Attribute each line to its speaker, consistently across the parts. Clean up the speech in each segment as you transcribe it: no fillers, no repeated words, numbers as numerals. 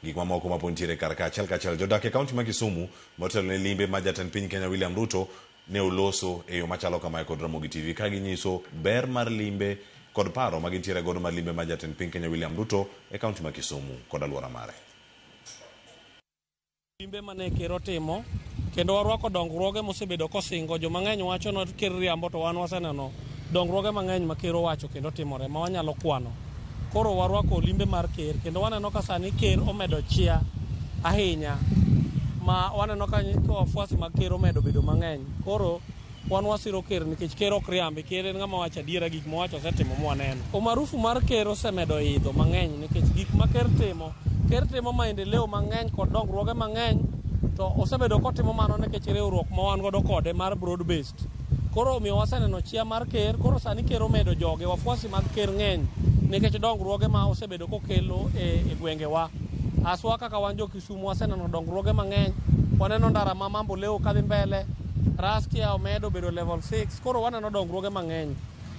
Speaker 1: Gik mamoko mapontiere kar kachiel jodak e kaunti ma Kisumu motelo ne limbe ma jatend piny Kenya William Ruto ne oloso e yo machalo kamae kod Ramogi TV ka ginyiso ber mar limbe kod paro ma gintiere godo mar limbe ma jatend piny Kenya William Ruto e kaunti ma Kisumu kod alwora mare.
Speaker 2: Limbe mane ker timo kendo warwako dongruoge mosebedo kosingo, joma ng'eny wacho no ker riambo, to wan waseneno dongruoge mang'eny ma ker wacho kendo timore ma wanyalo kwano. Koro warwako limbe mar ker kendo waneno ka sani ker omedo chia ahinya, ma waneno ka wafuasi mag ker omedo bedo mang'eny. Koro wan wasiro ker nikech ker ok riambi, ker en ng'ama wacho adiera, gik mowacho osetimo mwaneno. Umarufu mar ker osemedo idho mang'eny nikech gik ma ker timo maendeleo mang'eny kod dongruoge mang'eny, to osebedo kotimo mano nikech riwruok ma wan godo kode mar broad based. Koro omiyo waseneno chia mar ker. Koro sani ker omedo joge, wafuasi mag ker ng'eny nikech dongruoge ma osebedo kokelo e gwengewa. Aswa kaka wan jo Kisumu waseneno dongruoge mang'eny, waneno ndara ma Mambo Leo kadhi mbele, Raskia omedo bedo level 6. Koro waneno dongruoge mang'eny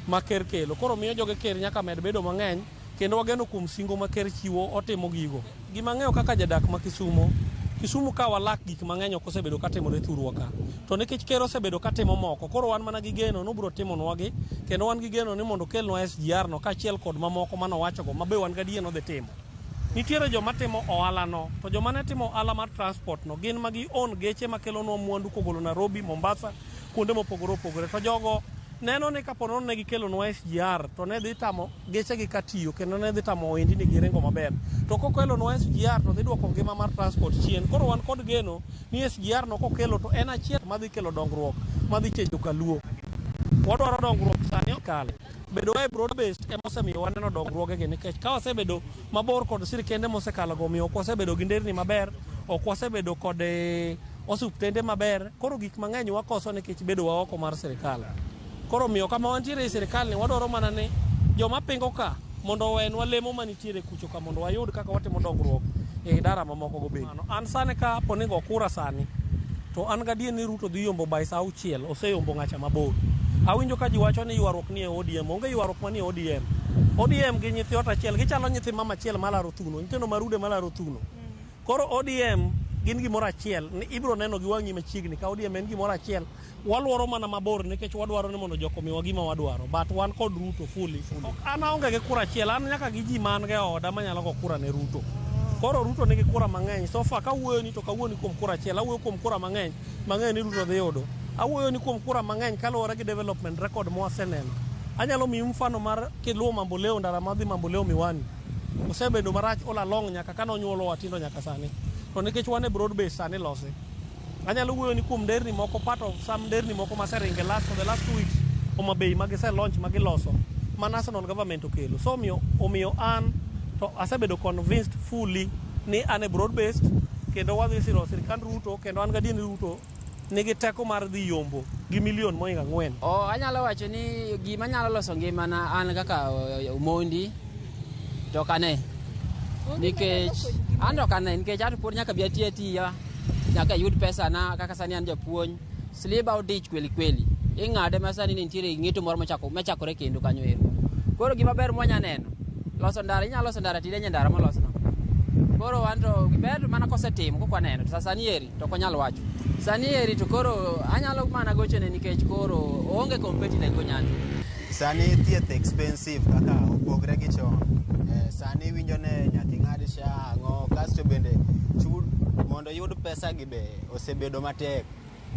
Speaker 2: ma ker kelo. Koro miyo joge ker nyaka med bedo mang'eny, kendo wageno kuom singo ma ker chiwo otimo gigo. Gima ng'eyo kaka jadak ma Kisumu ka walak gik mang'eny ok osebedo katimore thurwa ka. To nikech ker osebedo katimo moko, koro wan mana gi geno ni obiro timonwagi, kendo wan gi geno ni mondo okelnwa SGR no kaachiel kod mamoko manowachogo mabe wan gadier ni odhi timo. Nitiere joma timo ohala no, to joma ne timo ohala mar transport no gin magi on geche makelonwa mwandu kogolo Nairobi, Mombasa, kuonde mopogore opogore. To jogo neno ni kapono ne gikelonwa SGR to ne dhi tamo gechegi katiyo, kendo ne dhi tamo ohendni gi ringo maber. To kokelonwa SGR to dhi duoko ngima mar transport chien. Koro wan kod geno ni SGR no kokelo to en achiel madhi kelo dongruok, madhi chejo kaluo. Wadwaro dongruok sani kale. Bedo e broad based emosemiyo waneno dongruogegi, nikech ka wasebedo mabor kod sirkende mosekalo go, omiyo ok wasebedo gi nderni maber, ok wasebedo kod osuptende maber. Koro gik mang'eny wakoso nikech bedo wa oko mar sirkal. Koro miyo kama wantiere e sirkal ni wadwaro mana ni joma pingo ka mondo owenwa lemo manitiere kucho ka, mondo wayud kaka watimo dongruok e idara mamoko go bende. An sani ka ponego kura sani, to an gadier ni Ruto dhi yombo by saa 6, oseyombo ng'acha mabor. Awinjo ka ji wacho ni ywaruok ni e ODM, onge ywaruok manie ODM. ODM gi nyithi ot achiel, gichalo nyithi mama achiel malaro thuno, nyithindo marude malaro thuno. Koro ODM gin gimoro achiel, ni ibiro neno gi wang'i machiegni ka ODM en gimoro achiel. Waluoro mana mabor nikech wadwaro ni mondo jok omiwa gima wadwaro, but wan kod Ruto fully. An aonge gi kura achiel, an nyaka gi ji man ge oda manyalo go kura ne Ruto. Koro Ruto nigi kura mang'eny. So far kawuoyo ni to kawuoyo kuom kura achiel, awuoyo kuom kura mang'eny ni Ruto dhi yudo. Awuoyo ni kuom kura mang'eny kaluwore gi development record mwaseneno. Anyalo miyi mfano mar kiluwo Mambo Leo, ndara madhi Mambo Leo Miwani. Osebedo marach olalong nyaka kano onyuolo watindo nyaka sani. To nikech wane broad base sani lose. Anyalo wuoyo ni kuom nderni moko, part of some nderni moko maseringe for the last 2 weeks, Homa Bay magise launch magiloso, ma national government okelo. So omiyo an to asebedo convinced fully ni an e broad based, kendo wadhi siro sirkand Ruto, kendo an gadier ni Ruto nigi teko mar dhi yombo gi milion moinga 4.
Speaker 3: Anyalo wacho ni gima nyalo loso ngimana an kaka Omondi to kane, nikech an to kane, nikech ato pod nyaka bi atiya nyaka yud pesa na. Kaka sani an japuonj, sliba odich kweli ing'ade ma sani nitiere ng'eto moro machakore kendo kanyo ero. Koro gima ber mwanya neno loso ndara, inyalo loso ndara tidenye ndara molos no. Koro wan to ber mana kosetimo kokwa neno, to sani eri to ok onyal wacho sani eri. To koro anyalo mana gochone nikech koro oonge competitive go nyani.
Speaker 4: Sani thieth expensive kaka opogre gi chon. Sani winjo ne nyaki ng'ad sha ang'o, kasto bende mondo yud pesa gi be osebedo matek.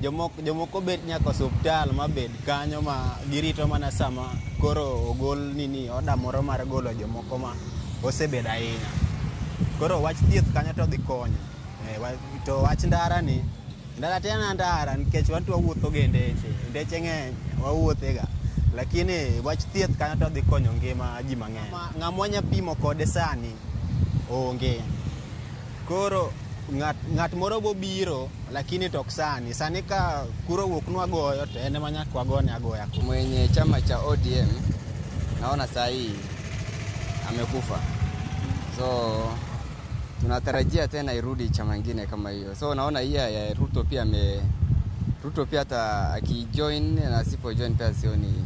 Speaker 4: Jomoko bet nyaka osuptal mabed kanyo ma girito mana sama koro ogol oda moro mar golo jomoko ma osebedo ahinya. Koro wach thieth kanyo to dhi konyo. To wach ndara ni, ndara tena ndara nikech wan to wawuotho gi ndeche ng'eny wawuothega, lakini wach thieth kanyo to dhi konyo ngima ji mang'eny. Ng'ama nya pimo kode sani onge. Koro ng'at moro bobiro, lakini tok sani ka kuro wuoknwa goyo to ene ma nyaka wagone agoya.
Speaker 5: Mwenye chama cha ODM naona saa hii amekufa, so tunatarajia tena irudi chama ingine kama hiyo. So naona hii ya Ruto pia hata akijoin na asipojoin pia sioni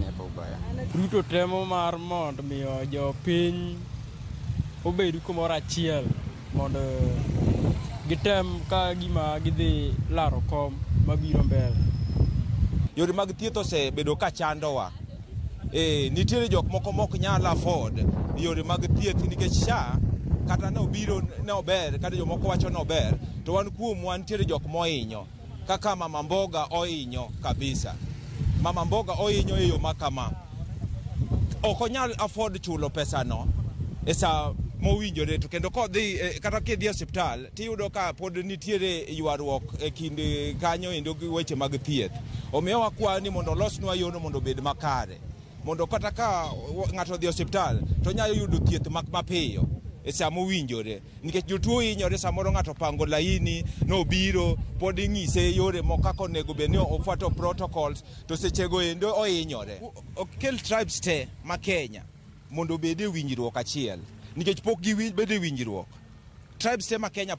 Speaker 5: hapo ubaya.
Speaker 2: Ruto temo mar mondo miyo jopiny obedo kumoro achiel,
Speaker 6: mondo gitem ka gima gidhi laro kom mabiro mbele.
Speaker 7: Yore mag thieth osebedo ka chandowa. Nitiere jok moko mok nyal afford yore mag thieth nikech SHA kata ne obiro ne ober, kata jomoko wacho ne ober, to wan kuomwa nitiere jok mohinyo, kaka Mama Mboga ohinyo kabisa. Mama Mboga ohinyo e yo makama. Ok onyal afford chulo pesa no e sa mowinjore, to kendo kodhi kata kidhi e osiptal tiyudo ka pod nitiere ywaruok e kind kanyo endo gi weche mag thieth. Omiyo wakwa ni mondo olosnwa yono mondo obed makare, mondo kata ka ng'ato dhi osiptal to nyalo yudo thieth mapiyo e sa mowinjore, nikech jotuo hinyore. Samoro ng'ato pango laini nobiro pod ing'ise yore moko kaka onego bed ni ofuato protocols, to sechego endo ohinyore. Okel tribes te ma Kenya mondo obed e winjruok achiel, nikech pok gibedo e winjruok. Tribes te ma Kenya